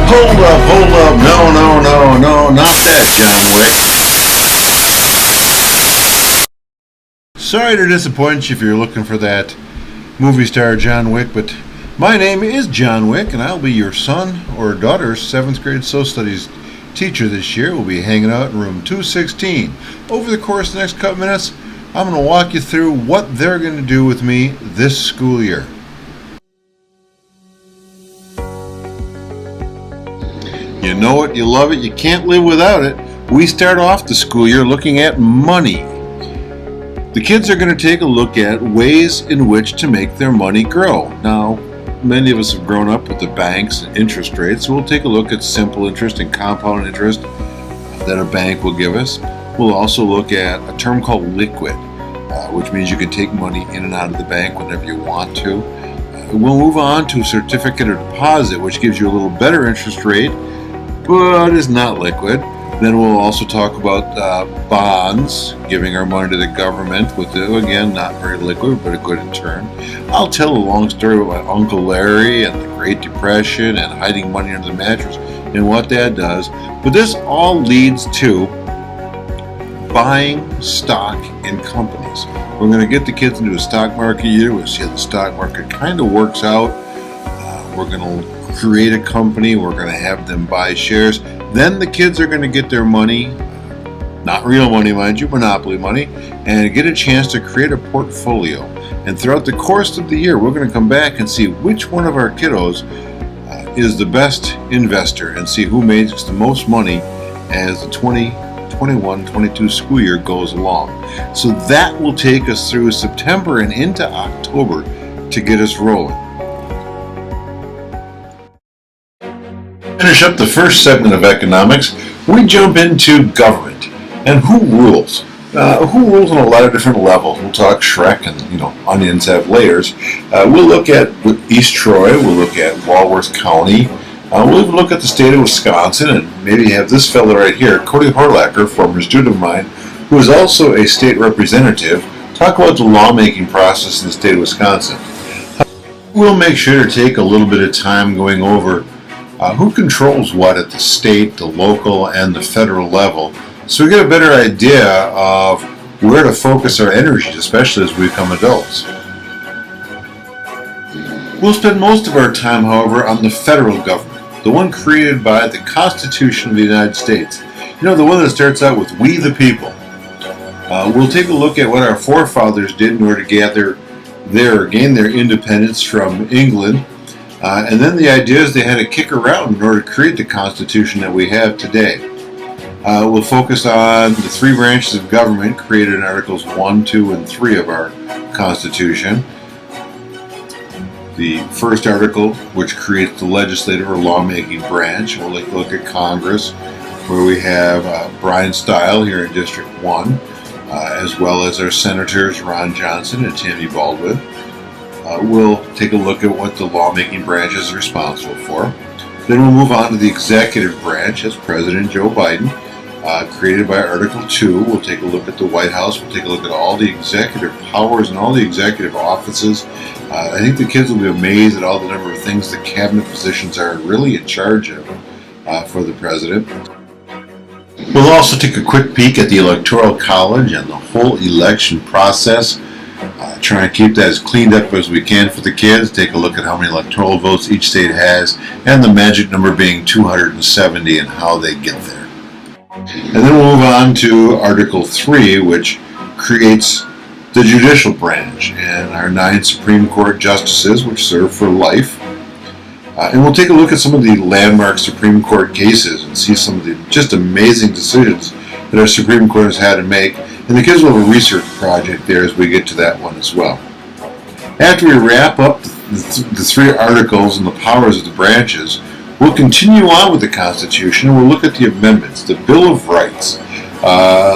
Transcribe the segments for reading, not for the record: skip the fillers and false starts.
Hold up, no, not that John Wick. Sorry to disappoint you if you're looking for that movie star John Wick, but my name is John Wick, and I'll be your son or daughter's 7th grade social studies teacher this year. We'll be hanging out in room 216. Over the course of the next couple minutes, I'm going to walk you through what they're going to do with me this school year. You know it, you love it, you can't live without it. We start off the school year looking at money. The kids are going to take a look at ways in which to make their money grow. Now, many of us have grown up with the banks and interest rates, so we'll take a look at simple interest and compound interest that a bank will give us. We'll also look at a term called liquid, which means you can take money in and out of the bank whenever you want to. We'll move on to a certificate of deposit, which gives you a little better interest rate, but is not liquid. Then we'll also talk about bonds, giving our money to the government, with again, not very liquid, but a good return. I'll tell a long story about my Uncle Larry and the Great Depression and hiding money under the mattress and what that does. But this all leads to buying stock in companies. We're going to get the kids into a stock market year. We'll see how the stock market kind of works out. We're going to create a company. We're going to have them buy shares. Then the kids are going to get their money, not real money, mind you, monopoly money, and get a chance to create a portfolio. And throughout the course of the year, we're going to come back and see which one of our kiddos is the best investor and see who makes the most money as the 2021-22 school year goes along. So that will take us through September and into October to get us rolling. Finish up the first segment of economics, we jump into government and who rules. Who rules on a lot of different levels. We'll talk Shrek and, onions have layers. We'll look at East Troy. We'll look at Walworth County. We'll even look at the state of Wisconsin and maybe have this fellow right here, Cody Horlacher, former student of mine, who is also a state representative, talk about the lawmaking process in the state of Wisconsin. We'll make sure to take a little bit of time going over who controls what at the state, the local, and the federal level, so we get a better idea of where to focus our energies, especially as we become adults. We'll spend most of our time, however, on the federal government, the one created by the Constitution of the United States. The one that starts out with "We the people." We'll take a look at what our forefathers did in order to gain their independence from England. And then the idea is they had to kick around in order to create the Constitution that we have today. We'll focus on the 3 branches of government created in Articles 1, 2, and 3 of our Constitution. The first article, which creates the legislative or lawmaking branch. We'll look at Congress, where we have Brian Stile here in District 1, as well as our senators Ron Johnson and Tammy Baldwin. We'll take a look at what the lawmaking branch is responsible for. Then we'll move on to the executive branch as President Joe Biden, created by Article 2. We'll take a look at the White House. We'll take a look at all the executive powers and all the executive offices. I think the kids will be amazed at all the number of things the cabinet positions are really in charge of for the president. We'll also take a quick peek at the Electoral College and the whole election process. Try and keep that as cleaned up as we can for the kids. Take a look at how many electoral votes each state has, and the magic number being 270 and how they get there. And then we'll move on to Article 3, which creates the judicial branch and our 9 Supreme Court justices, which serve for life. And we'll take a look at some of the landmark Supreme Court cases and see some of the just amazing decisions that our Supreme Court has had to make. And the kids will have a research project there as we get to that one as well. After we wrap up the 3 articles and the powers of the branches, we'll continue on with the Constitution and we'll look at the amendments, the Bill of Rights.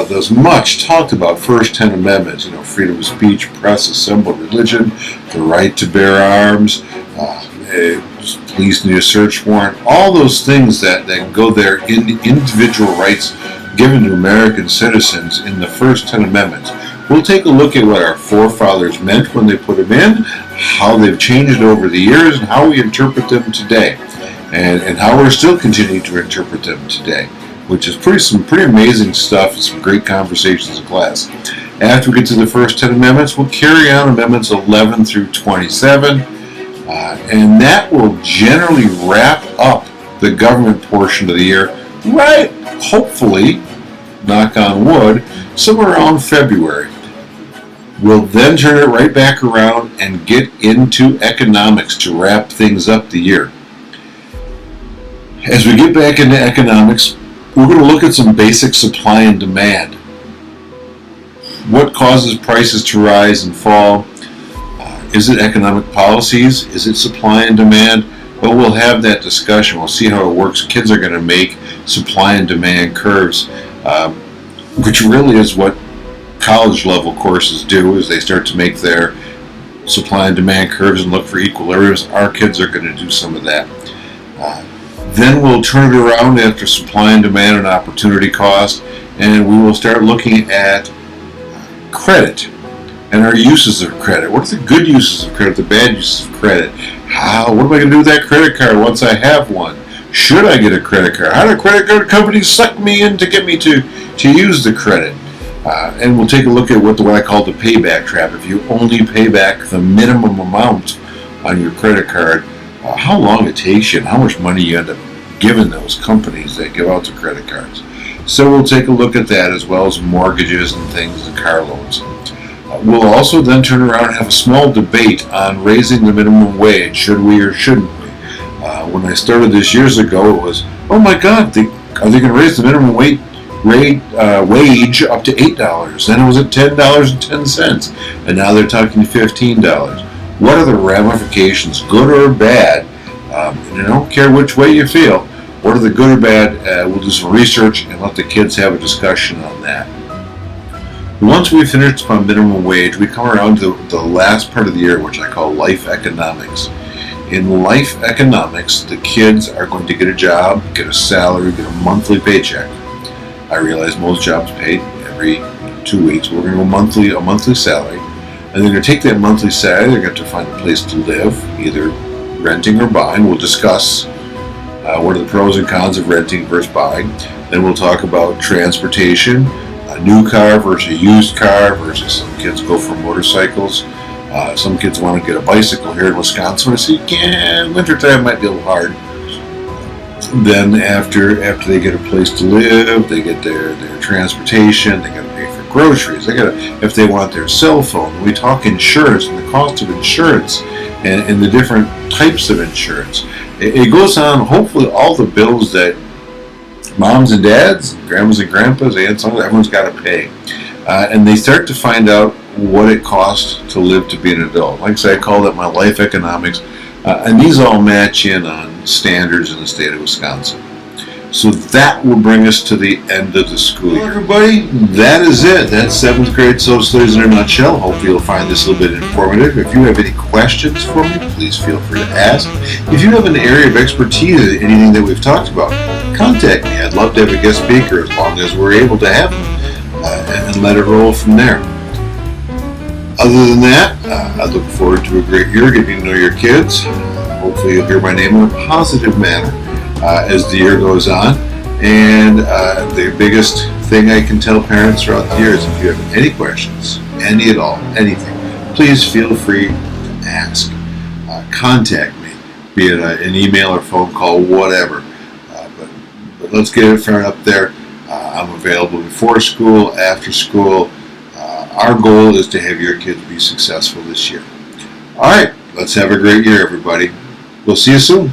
Those much talked about first 10 amendments, freedom of speech, press, assembly, religion, the right to bear arms, police need a search warrant, all those things that go there in the individual rights given to American citizens in the first 10 amendments. We'll take a look at what our forefathers meant when they put them in, how they've changed over the years, and how we interpret them today. and how we're still continuing to interpret them today, which is some pretty amazing stuff and some great conversations in class. After we get to the first 10 amendments, we'll carry on amendments 11 through 27, and that will generally wrap up the government portion of the year, right, hopefully, knock on wood, somewhere around February. We'll then turn it right back around and get into economics to wrap things up the year. As we get back into economics, we're going to look at some basic supply and demand. What causes prices to rise and fall? Is it economic policies? Is it supply and demand? Well, we'll have that discussion. We'll see how it works. Kids are going to make supply and demand curves, which really is what college level courses do, is they start to make their supply and demand curves and look for equilibriums. Our kids are going to do some of that. Then we'll turn it around after supply and demand and opportunity cost, and we will start looking at credit and our uses of credit. What are the good uses of credit, the bad uses of credit? What am I going to do with that credit card once I have one? Should I get a credit card? How do credit card companies suck me in to get me to use the credit? And we'll take a look at what I call the payback trap. If you only pay back the minimum amount on your credit card, how long it takes you and how much money you end up giving those companies that give out the credit cards. So we'll take a look at that, as well as mortgages and things and car loans. We'll also then turn around and have a small debate on raising the minimum wage. Should we or shouldn't we? When I started this years ago, it was, oh my God, are they going to raise the minimum wage up to $8? Then it was at $10.10, and now they're talking $15. What are the ramifications, good or bad? And I don't care which way you feel. What are the good or bad? We'll do some research and let the kids have a discussion on that. Once we finish on minimum wage, we come around to the last part of the year, which I call life economics. In life economics, the kids are going to get a job, get a salary, get a monthly paycheck. I realize most jobs pay every 2 weeks. We're going to go a monthly salary. And they're going to take that monthly salary, they're going to find a place to live, either renting or buying. We'll discuss what are the pros and cons of renting versus buying. Then we'll talk about transportation, a new car versus a used car, versus some kids go for motorcycles. Some kids want to get a bicycle here in Wisconsin. I say, yeah, wintertime might be a little hard. Then after they get a place to live, they get their transportation, they got to pay for groceries, if they want their cell phone. We talk insurance and the cost of insurance and the different types of insurance. It goes on, hopefully, all the bills that moms and dads, grandmas and grandpas, aunts, uncles, everyone's got to pay. And they start to find out what it costs to live to be an adult. Like I say, I call that my life economics. And these all match in on standards in the state of Wisconsin. So that will bring us to the end of the school year. Well, everybody, that is it. That's 7th grade social studies in a nutshell. Hopefully you'll find this a little bit informative. If you have any questions for me, please feel free to ask. If you have an area of expertise in anything that we've talked about, contact me. I'd love to have a guest speaker as long as we're able to have them, and let it roll from there. Other than that, I look forward to a great year, getting to know your kids. Hopefully you'll hear my name in a positive manner as the year goes on. And the biggest thing I can tell parents throughout the year is, if you have any questions, any at all, anything, please feel free to ask. Contact me, be it an email or phone call, whatever. But let's get it fair up there. I'm available before school, after school. Our goal is to have your kids be successful this year. All right, let's have a great year, everybody. We'll see you soon.